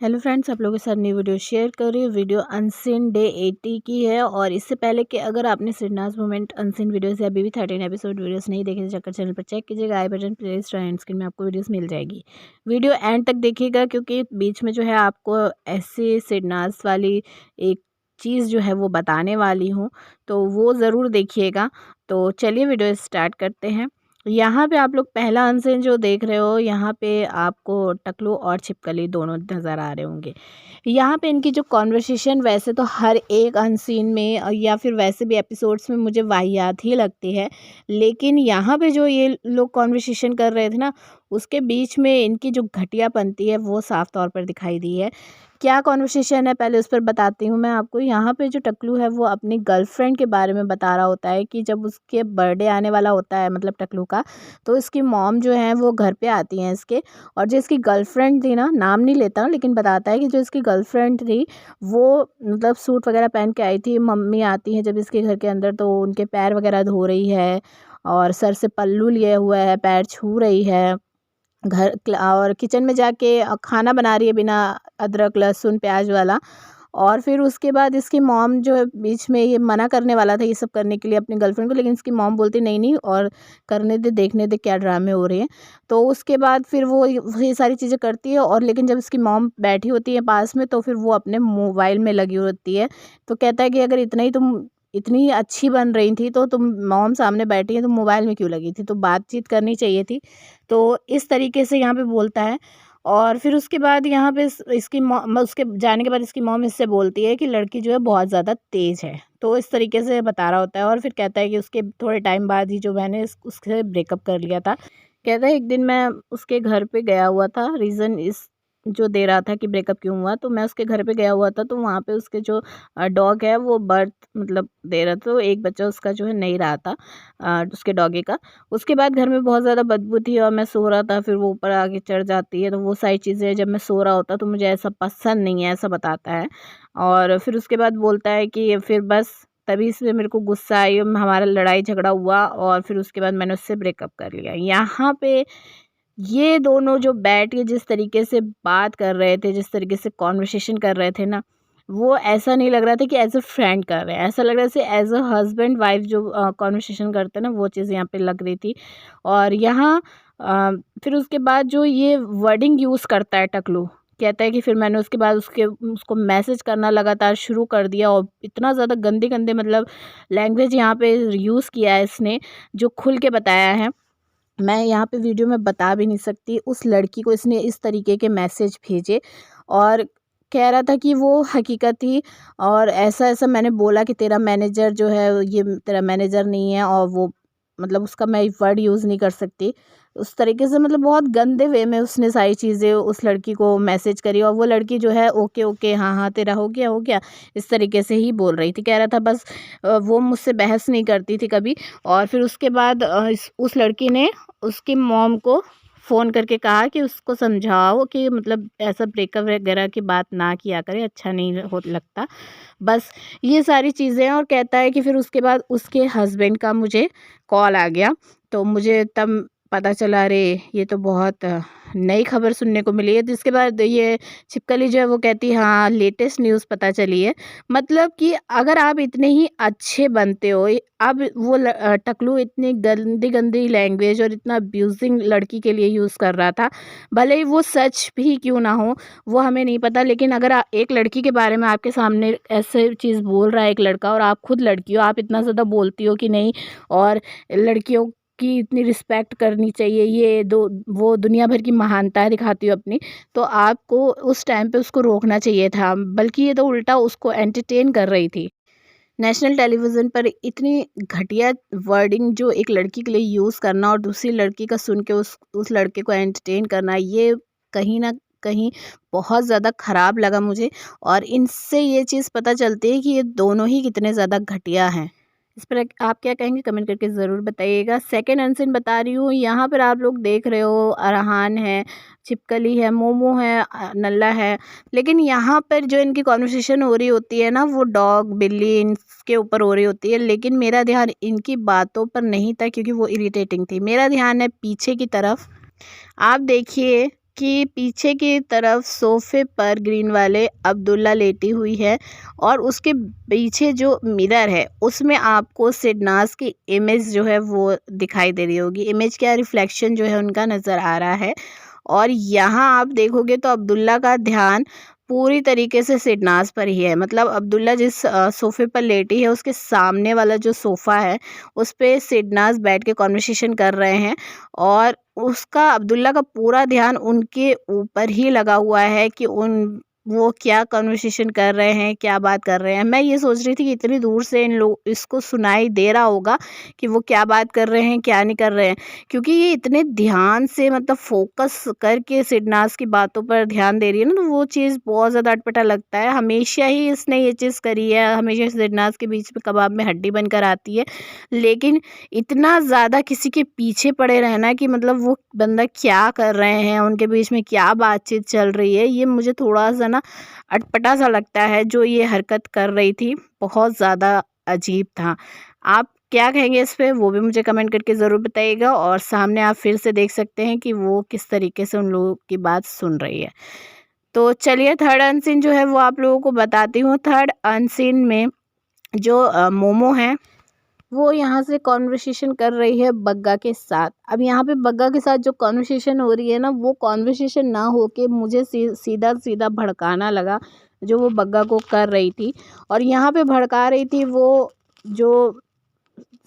Hello friends, आप लोगों के साथ न्यू वीडियो शेयर कर रही हूँ। वीडियो अनसीन डे 80 की है। और इससे पहले कि अगर आपने सिरनाज मोमेंट अनसीन वीडियो से अभी भी 13 एपिसोड वीडियोस नहीं देखे तो जाकर चैनल पर चेक कीजिएगा। आई बटन प्लेलिस्ट और एंड स्क्रीन में आपको वीडियोस मिल जाएगी। वीडियो एंड तक देखिएगा क्योंकि बीच में जो है आपको ऐसे सिरनाज वाली एक चीज़ जो है वो बताने वाली हूँ, तो वो ज़रूर देखिएगा। तो चलिए वीडियो स्टार्ट करते हैं। यहाँ पे आप लोग पहला अनसीन जो देख रहे हो, यहाँ पे आपको टकलू और छिपकली दोनों नज़र आ रहे होंगे। यहाँ पे इनकी जो कॉन्वर्सेशन वैसे तो हर एक अनसीन में या फिर वैसे भी एपिसोड्स में मुझे वाहियात ही लगती है, लेकिन यहाँ पे जो ये लोग कॉन्वर्सेशन कर रहे थे ना, उसके बीच में इनकी जो घटियापंती है वो साफ तौर पर दिखाई दी है। क्या कॉन्वर्सेशन है पहले उस पर बताती हूँ मैं आपको। यहाँ पे जो टकलू है वो अपनी गर्लफ्रेंड के बारे में बता रहा होता है कि जब उसके बर्थडे आने वाला होता है, मतलब टकलू का, तो इसकी मॉम जो है वो घर पे आती हैं इसके। और जो इसकी गर्लफ्रेंड थी ना, नाम नहीं लेता लेकिन बताता है कि जो इसकी गर्लफ्रेंड थी वो मतलब सूट वगैरह पहन के आई थी। मम्मी आती है जब इसके घर के अंदर तो उनके पैर वगैरह धो रही है और सर से पल्लू लिए हुआ है, पैर छू रही है। और किचन में जाके खाना बना रही है बिना अदरक लहसुन प्याज वाला। और फिर उसके बाद इसकी मॉम जो है बीच में ये मना करने वाला था ये सब करने के लिए अपनी गर्लफ्रेंड को, लेकिन इसकी मॉम बोलती नहीं नहीं और करने दे, देखने दे क्या ड्रामे हो रहे हैं। तो उसके बाद फिर वो ये सारी चीज़ें करती है। और लेकिन जब इसकी मॉम बैठी होती है पास में तो फिर वो अपने मोबाइल में लगी होती है। तो कहता है कि अगर इतना ही तुम इतनी अच्छी बन रही थी तो तुम मॉम सामने बैठी है तो मोबाइल में क्यों लगी थी, तो बातचीत करनी चाहिए थी। तो इस तरीके से यहाँ पे बोलता है। और फिर उसके बाद यहाँ पे इसकी मॉम, उसके जाने के बाद इसकी मॉम इससे बोलती है कि लड़की जो है बहुत ज़्यादा तेज़ है। तो इस तरीके से बता रहा होता है। और फिर कहता है कि उसके थोड़े टाइम बाद ही जो मैंने उससे ब्रेकअप कर लिया था। कहता है एक दिन मैं उसके घर पे गया हुआ था, रीज़न इस जो दे रहा था कि ब्रेकअप क्यों हुआ, तो मैं उसके घर पे गया हुआ था तो वहाँ पे उसके जो डॉग है वो बर्थ मतलब दे रहा था, तो एक बच्चा उसका जो है नहीं रहा था, उसके डॉगी का। उसके बाद घर में बहुत ज़्यादा बदबू थी और मैं सो रहा था, फिर वो ऊपर आके चढ़ जाती है, तो वो सारी चीज़ें जब मैं सो रहा होता तो मुझे ऐसा पसंद नहीं है, ऐसा बताता है। और फिर उसके बाद बोलता है कि फिर बस तभी से मेरे को गुस्सा आई और हमारा लड़ाई झगड़ा हुआ और फिर उसके बाद मैंने उससे ब्रेकअप कर लिया। यहाँ पे ये दोनों जो बैठ के जिस तरीके से बात कर रहे थे, जिस तरीके से कॉन्वर्सेशन कर रहे थे ना, वो ऐसा नहीं लग रहा था कि एज़ अ फ्रेंड कर रहे हैं, ऐसा लग रहा था एज़ अ हस्बैंड वाइफ जो कॉन्वर्सेशन करते हैं ना, वो चीज़ यहाँ पे लग रही थी। और यहाँ अ, फिर उसके बाद जो ये वर्डिंग यूज़ करता है टकलू, कहता है कि फिर मैंने उसके बाद उसको मैसेज करना लगातार शुरू कर दिया और इतना ज़्यादा गंदे गंदे मतलब लैंग्वेज यहाँ पे यूज़ किया है इसने, जो खुल के बताया है। मैं यहाँ पे वीडियो में बता भी नहीं सकती। उस लड़की को इसने इस तरीके के मैसेज भेजे और कह रहा था कि वो हकीकत थी। और ऐसा-ऐसा मैंने बोला कि तेरा मैनेजर जो है ये तेरा मैनेजर नहीं है, और वो मतलब उसका मैं वर्ड यूज़ नहीं कर सकती। उस तरीके से मतलब बहुत गंदे वे में उसने सारी चीज़ें उस लड़की को मैसेज करी और वो लड़की जो है ओके, ओके, हाँ, हाँ, तेरा हो गया, इस तरीके से ही बोल रही थी। कह रहा था बस वो मुझसे बहस नहीं करती थी कभी। और फिर उसके बाद इस उस लड़की ने उसकी मॉम को फ़ोन करके कहा कि उसको समझाओ कि मतलब ऐसा ब्रेकअप वगैरह की बात ना किया करे, अच्छा नहीं हो लगता। बस ये सारी चीज़ें। और कहता है कि फिर उसके बाद उसके हस्बैंड का मुझे कॉल आ गया, तो मुझे तब पता चला अरे ये तो बहुत नई खबर सुनने को मिली है। तो इसके बाद ये छिपकली जो है वो कहती है हाँ, लेटेस्ट न्यूज़ पता चली है। मतलब कि अगर आप इतने ही अच्छे बनते हो, अब वो टकलू इतनी गंदी गंदी लैंग्वेज और इतना अब्यूजिंग लड़की के लिए यूज़ कर रहा था। भले ही वो सच भी क्यों ना हो, वो हमें नहीं पता, लेकिन अगर एक लड़की के बारे में आपके सामने ऐसे चीज़ बोल रहा है एक लड़का और आप खुद लड़की हो, आप इतना ज़्यादा बोलती हो कि नहीं और लड़कियों की इतनी रिस्पेक्ट करनी चाहिए, ये वो दुनिया भर की महानता दिखाती हो अपनी, तो आपको उस टाइम पे उसको रोकना चाहिए था। बल्कि ये तो उल्टा उसको एंटरटेन कर रही थी। नेशनल टेलीविज़न पर इतनी घटिया वर्डिंग जो एक लड़की के लिए यूज़ करना और दूसरी लड़की का सुन के उस लड़के को एंटरटेन करना, ये कहीं न कहीं बहुत ज़्यादा ख़राब लगा मुझे। और इनसे ये चीज़ पता चलती है कि ये दोनों ही कितने ज़्यादा घटिया हैं। इस पर आप क्या कहेंगे कमेंट करके ज़रूर बताइएगा। सेकंड अनसीन बता रही हूँ, यहाँ पर आप लोग देख रहे हो अरहान है, छिपकली है, मोमो है, नल्ला है। लेकिन यहाँ पर जो इनकी कॉन्वर्सेशन हो रही होती है ना, वो डॉग, बिल्ली इनके ऊपर हो रही होती है, लेकिन मेरा ध्यान इनकी बातों पर नहीं था क्योंकि वो इरिटेटिंग थी। मेरा ध्यान है पीछे की तरफ। आप देखिए कि पीछे की तरफ सोफे पर ग्रीन वाले अब्दुल्ला लेटी हुई है और उसके पीछे जो मिरर है उसमें आपको सिडनाज की इमेज जो है वो दिखाई दे रही होगी। इमेज क्या, रिफ्लेक्शन जो है उनका नज़र आ रहा है। और यहाँ आप देखोगे तो अब्दुल्ला का ध्यान पूरी तरीके से सिडनाज पर ही है। मतलब अब्दुल्ला जिस सोफ़े पर लेटी है उसके सामने वाला जो सोफ़ा है उस पे सिडनाज बैठ के कॉन्वर्सेशन कर रहे हैं और उसका अब्दुल्ला का पूरा ध्यान उनके ऊपर ही लगा हुआ है कि वो क्या कन्वर्सेशन कर रहे हैं, क्या बात कर रहे हैं। मैं ये सोच रही थी कि इतनी दूर से इन लोग इसको सुनाई दे रहा होगा कि वो क्या बात कर रहे हैं, क्या नहीं कर रहे हैं, क्योंकि ये इतने ध्यान से मतलब फ़ोकस करके सिडनाज़ की बातों पर ध्यान दे रही है ना, तो वो चीज़ बहुत ज़्यादा अटपटा लगता है। हमेशा ही इसने ये चीज़ करी है, हमेशा सिडनाज़ के बीच में कबाब में हड्डी बनकर आती है। लेकिन इतना ज़्यादा किसी के पीछे पड़े रहना कि मतलब वो बंदा क्या कर रहे हैं, उनके बीच में क्या बातचीत चल रही है, ये मुझे थोड़ा-सा ना अटपटा सा लगता है। जो ये हरकत कर रही थी बहुत ज़्यादा अजीब था। आप क्या कहेंगे इस पे, वो भी मुझे कमेंट करके ज़रूर बताइएगा। और सामने आप फिर से देख सकते हैं कि वो किस तरीके से उन लोगों की बात सुन रही है। तो चलिए थर्ड अनसीन जो है वो आप लोगों को बताती हूँ। थर्ड अनसीन में जो मोमो है वो यहाँ से कॉन्वर्सेशन कर रही है बग्गा के साथ। अब यहाँ पे बग्गा के साथ जो कॉन्वर्सेशन हो रही है ना, वो कॉन्वर्सेशन ना हो के मुझे सीधा सीधा भड़काना लगा जो वो बग्गा को कर रही थी। और यहाँ पे भड़का रही थी वो जो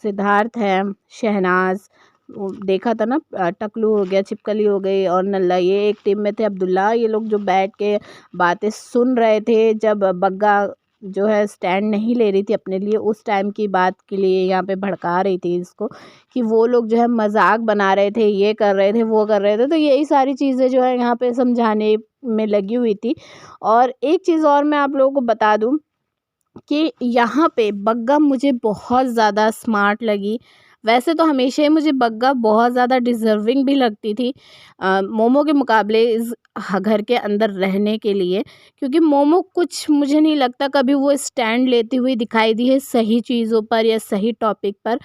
सिद्धार्थ है, शहनाज, वो देखा था ना, टकलू हो गया, छिपकली हो गई और नल्ला, ये एक टीम में थे। अब्दुल्ला, ये लोग जो बैठ के बातें सुन रहे थे जब बग्गा जो है स्टैंड नहीं ले रही थी अपने लिए, उस टाइम की बात के लिए यहाँ पे भड़का रही थी इसको कि वो लोग जो है मजाक बना रहे थे, ये कर रहे थे, वो कर रहे थे। तो यही सारी चीज़ें जो है यहाँ पे समझाने में लगी हुई थी। और एक चीज़ और मैं आप लोगों को बता दूँ कि यहाँ पे बग्गा मुझे बहुत ज़्यादा स्मार्ट लगी। वैसे तो हमेशा ही मुझे बग्गा बहुत ज़्यादा डिज़र्विंग भी लगती थी मोमो के मुकाबले इस घर के अंदर रहने के लिए, क्योंकि मोमो कुछ मुझे नहीं लगता कभी वो स्टैंड लेती हुई दिखाई दी है सही चीज़ों पर या सही टॉपिक पर,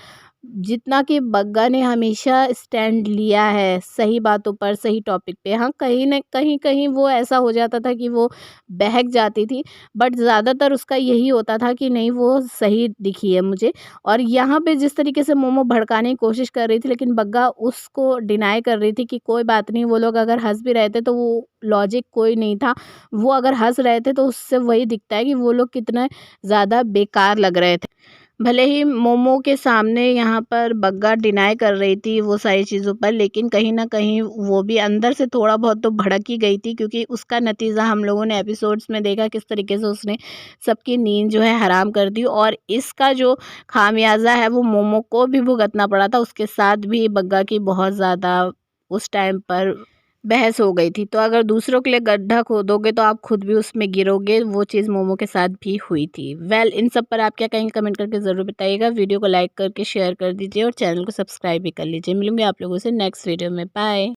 जितना कि बग्गा ने हमेशा स्टैंड लिया है सही बातों पर, सही टॉपिक पे। हाँ, कहीं न कहीं वो ऐसा हो जाता था कि वो बहक जाती थी, बट ज़्यादातर उसका यही होता था कि नहीं, वो सही दिखी है मुझे। और यहाँ पे जिस तरीके से मोमो भड़काने की कोशिश कर रही थी, लेकिन बग्गा उसको डिनाई कर रही थी कि कोई बात नहीं, वो लोग अगर हँस भी रहे थे तो वो लॉजिक कोई नहीं था। वो अगर हँस रहे थे तो उससे वही दिखता है कि वो लोग कितने ज़्यादा बेकार लग रहे थे। भले ही मोमो के सामने यहाँ पर बग्गा डिनाई कर रही थी वो सारी चीज़ों पर, लेकिन कहीं न कहीं वो भी अंदर से थोड़ा बहुत तो भड़क ही गई थी, क्योंकि उसका नतीजा हम लोगों ने एपिसोड्स में देखा किस तरीके से उसने सबकी नींद जो है हराम कर दी। और इसका जो खामियाज़ा है वो मोमो को भी भुगतना पड़ा था। उसके साथ भी बग्गा की बहुत ज़्यादा उस टाइम पर बहस हो गई थी। तो अगर दूसरों के लिए गड्ढा खोदोगे तो आप खुद भी उसमें गिरोगे, वो चीज़ मोमो के साथ भी हुई थी। इन सब पर आप क्या कहेंगे कमेंट करके ज़रूर बताइएगा। वीडियो को लाइक करके शेयर कर दीजिए और चैनल को सब्सक्राइब भी कर लीजिए। मिलूँगी आप लोगों से नेक्स्ट वीडियो में। बाय।